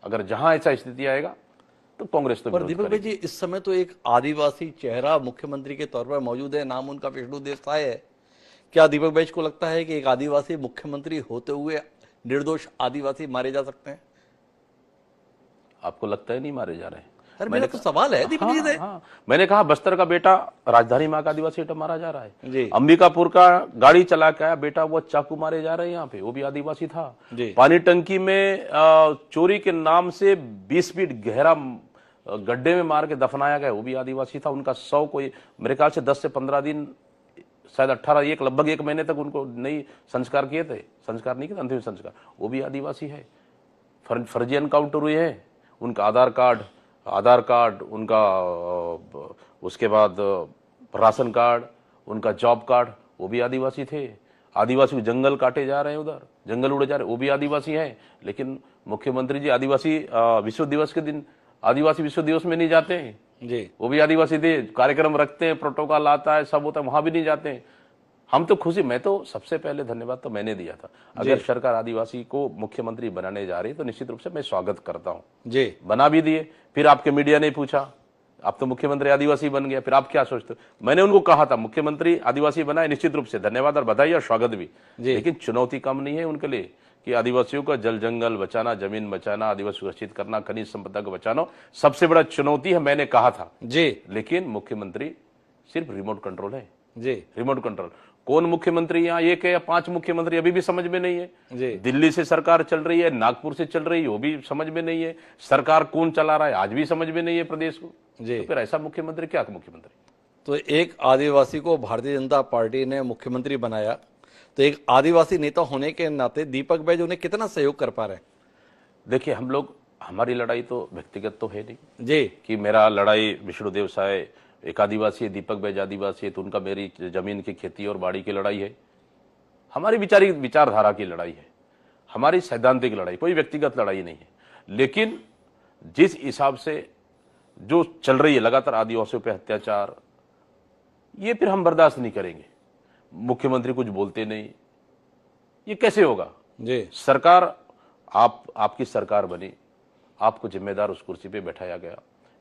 अगर जहां ऐसा स्थिति आएगा तो कांग्रेस तो पर विरोध दीपक भाई करेगी। जी, इस समय तो एक आदिवासी चेहरा मुख्यमंत्री के तौर पर मौजूद है, नाम उनका विष्णु देसाई है। क्या दीपक भाई को लगता है कि एक आदिवासी मुख्यमंत्री होते हुए निर्दोष आदिवासी मारे जा सकते हैं? आपको लगता है नहीं मारे जा रहे हैं? अरे मेरा मैंने तो कहा, सवाल है दीपक जी हाँ से। हाँ, मैंने कहा बस्तर का बेटा राजधानी मां का आदिवासी बेटा मारा जा रहा है। जी अंबिकापुर का गाड़ी चला के आया बेटा, वो चाकू मारे जा रहे हैं यहाँ पे, वो भी आदिवासी था। जी पानी टंकी में चोरी के नाम से 20 फीट गहरा गड्ढे में मार के दफनाया गया, वो भी आदिवासी था। उनका शव कोई मेरे ख्याल से 10 से 15 दिन, शायद 18 लगभग 1 महीने तक उनको नहीं संस्कार किए थे, संस्कार नहीं किए, अंतिम संस्कार, वो भी आदिवासी है। फर्जी एनकाउंटर हुए हैं, उनका आधार कार्ड उनका, उसके बाद राशन कार्ड, उनका जॉब कार्ड, वो भी आदिवासी थे। आदिवासी जंगल काटे जा रहे हैं, उधर जंगल उड़े जा रहे हैं, वो भी आदिवासी हैं। लेकिन मुख्यमंत्री जी आदिवासी विश्व दिवस के दिन आदिवासी विश्व दिवस में नहीं जाते हैं जी वो भी आदिवासी थे, कार्यक्रम रखते हैं, प्रोटोकॉल आता है, सब होता है, वहां भी नहीं जाते हैं। हम तो खुशी, मैं तो सबसे पहले धन्यवाद तो मैंने दिया था। अगर सरकार आदिवासी को मुख्यमंत्री बनाने जा रही है तो निश्चित रूप से मैं स्वागत करता हूं। जी बना भी दिए, फिर आपके मीडिया ने पूछा आप तो मुख्यमंत्री आदिवासी बन गया, फिर आप क्या सोचते हो? मैंने उनको कहा था मुख्यमंत्री आदिवासी बनाए, निश्चित रूप से धन्यवाद और बधाई और स्वागत भी, लेकिन चुनौती कम नहीं है उनके लिए कि आदिवासियों का जल जंगल बचाना, जमीन बचाना, आदिवासी सुरक्षित करना, खनिज संपदा को बचाना सबसे बड़ा चुनौती है, मैंने कहा था जी। लेकिन मुख्यमंत्री सिर्फ रिमोट कंट्रोल है जी रिमोट कंट्रोल। कौन मुख्यमंत्री यहाँ 1 है या 5 मुख्यमंत्री अभी भी समझ में नहीं है। जी दिल्ली से सरकार चल रही है, नागपुर से चल रही है, वो भी समझ में नहीं है। सरकार कौन चला रहा है आज भी समझ में नहीं है प्रदेश को। जी। तो फिर ऐसा मुख्यमंत्री क्या मुख्यमंत्री? तो एक आदिवासी को भारतीय जनता पार्टी ने मुख्यमंत्री बनाया, तो एक आदिवासी नेता होने के नाते दीपक भाई उन्हें कितना सहयोग कर पा रहे हैं? देखिए, हम लोग, हमारी लड़ाई तो व्यक्तिगत तो है नहीं जी कि मेरा लड़ाई विष्णु देसाई एक आदिवासी है, दीपक बैज आदिवासी है, तो उनका मेरी जमीन की खेती और बाड़ी की लड़ाई है। हमारी विचारधारा की लड़ाई है, हमारी सैद्धांतिक लड़ाई, कोई व्यक्तिगत लड़ाई नहीं है। लेकिन जिस हिसाब से जो चल रही है लगातार आदिवासियों पे अत्याचार, ये फिर हम बर्दाश्त नहीं करेंगे। मुख्यमंत्री कुछ बोलते नहीं, ये कैसे होगा? जी सरकार, आपकी सरकार बनी, आपको जिम्मेदार उस कुर्सी पे बैठाया गया,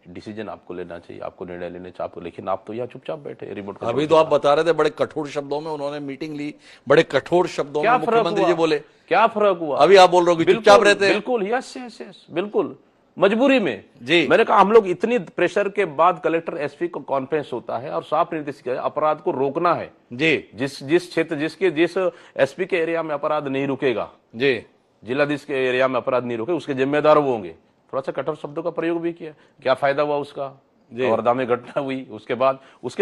डिसीजन आपको लेना चाहिए, आपको निर्णय लेने चाहिए आपको, लेकिन आप तो यहाँ चुपचाप बैठे रिमोट कंट्रोल। अभी तो आप बता रहे थे बड़े कठोर शब्दों में उन्होंने मीटिंग ली, बड़े कठोर शब्दों में मुख्यमंत्री जी बोले। क्या फर्क हुआ? अभी आप बोल रहे हो कि चुपचाप रहते हैं। बिल्कुल, यस यस यस, बिल्कुल मजबूरी में। जी मैंने कहा हम लोग इतनी प्रेशर के बाद कलेक्टर एसपी को कॉन्फ्रेंस होता है और साफ निर्देश किया अपराध को रोकना है। जी जिस क्षेत्र जिस एसपी के एरिया में अपराध नहीं रुकेगा, जी जिलाधीश के एरिया में अपराध नहीं रुके, उसके जिम्मेदार वो होंगे। थोड़ा सा कठोर शब्दों का प्रयोग भी किया। क्या फायदा हुआ उसका? कवर्धा में घटना हुई, उसके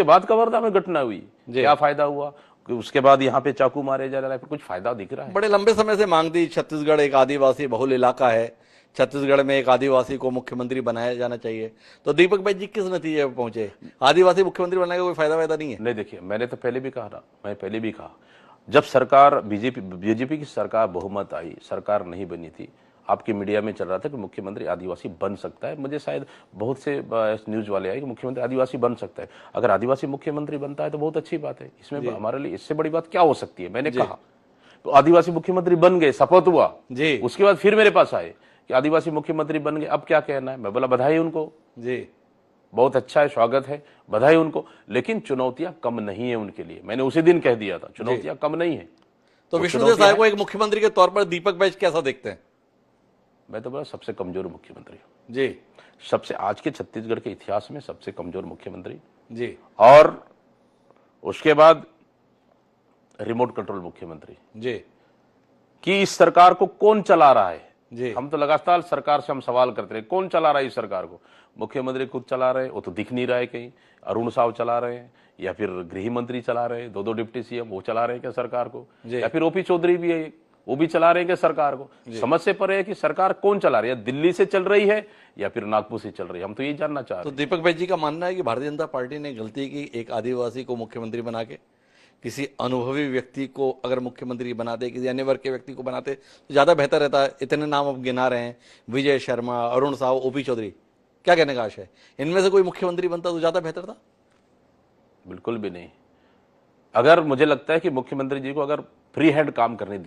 बाद कवर्धा में घटना हुई, क्या फायदा हुआ? उसके बाद यहाँ पे चाकू मारे जा रहा है, फिर कुछ फायदा दिख रहा है? बड़े लंबे समय से मांग थी, छत्तीसगढ़ एक आदिवासी बहुल इलाका है, छत्तीसगढ़ में एक आदिवासी को मुख्यमंत्री बनाया जाना चाहिए। तो दीपक भाई जी किस नतीजे पर पहुंचे? आदिवासी मुख्यमंत्री बनाने का कोई फायदा नहीं है? नहीं, देखिए, मैंने तो पहले भी कहा जब सरकार बीजेपी की सरकार बहुमत आई, सरकार नहीं बनी थी, आपके मीडिया में चल रहा था कि मुख्यमंत्री आदिवासी बन सकता है। मुझे शायद बहुत से न्यूज वाले आए कि मुख्यमंत्री आदिवासी बन सकता है। अगर आदिवासी मुख्यमंत्री बनता है तो बहुत अच्छी बात है, इसमें हमारे लिए इससे बड़ी बात क्या हो सकती है? मैंने कहा तो आदिवासी मुख्यमंत्री बन गए, शपथ हुआ जी। उसके बाद फिर मेरे पास आए कि आदिवासी मुख्यमंत्री बन गए, अब क्या कहना है? मैं बोला बधाई उनको जी, बहुत अच्छा है, स्वागत है, बधाई उनको, लेकिन चुनौतियां कम नहीं है उनके लिए। मैंने उसी दिन कह दिया था चुनौतियां कम नहीं है। तो विष्णु देसाई को एक मुख्यमंत्री के तौर पर दीपक भाई कैसा देखते हैं? मैं तो बोला सबसे कमजोर मुख्यमंत्री जी सबसे, आज के छत्तीसगढ़ के इतिहास में सबसे कमजोर मुख्यमंत्री जी। और उसके बाद रिमोट कंट्रोल मुख्यमंत्री जी कि इस सरकार को कौन चला रहा है? जी हम तो लगातार सरकार से हम सवाल करते रहे कौन चला रहा है इस सरकार को? मुख्यमंत्री खुद चला रहे, वो तो दिख नहीं रहा है कहीं। अरुण साव चला रहे हैं या फिर गृह मंत्री चला रहे हैं, 2 डिप्टी सीएम वो चला रहे हैं क्या सरकार को? या फिर ओपी चौधरी भी है, वो भी चला रहे हैं क्या सरकार को? समझ से परे है कि सरकार कौन चला रही है, दिल्ली से चल रही है या फिर नागपुर से चल रही है? हम तो यही जानना चाह रहे तो हैं। दीपक भाई जी का मानना है कि भारतीय जनता पार्टी ने गलती की, एक आदिवासी को मुख्यमंत्री बना के। किसी अनुभवी व्यक्ति को अगर मुख्यमंत्री बनाते, किसी अन्य वर्ग के व्यक्ति को बनाते तो ज्यादा बेहतर रहता है। इतने नाम अब गिना रहे हैं, विजय शर्मा, अरुण साव, ओपी चौधरी, क्या कहने का आशय है? इनमें से कोई मुख्यमंत्री बनता तो ज्यादा बेहतर था? बिल्कुल भी नहीं। अगर मुझे लगता है कि मुख्यमंत्री जी को अगर फ्री हैंड काम करने दिया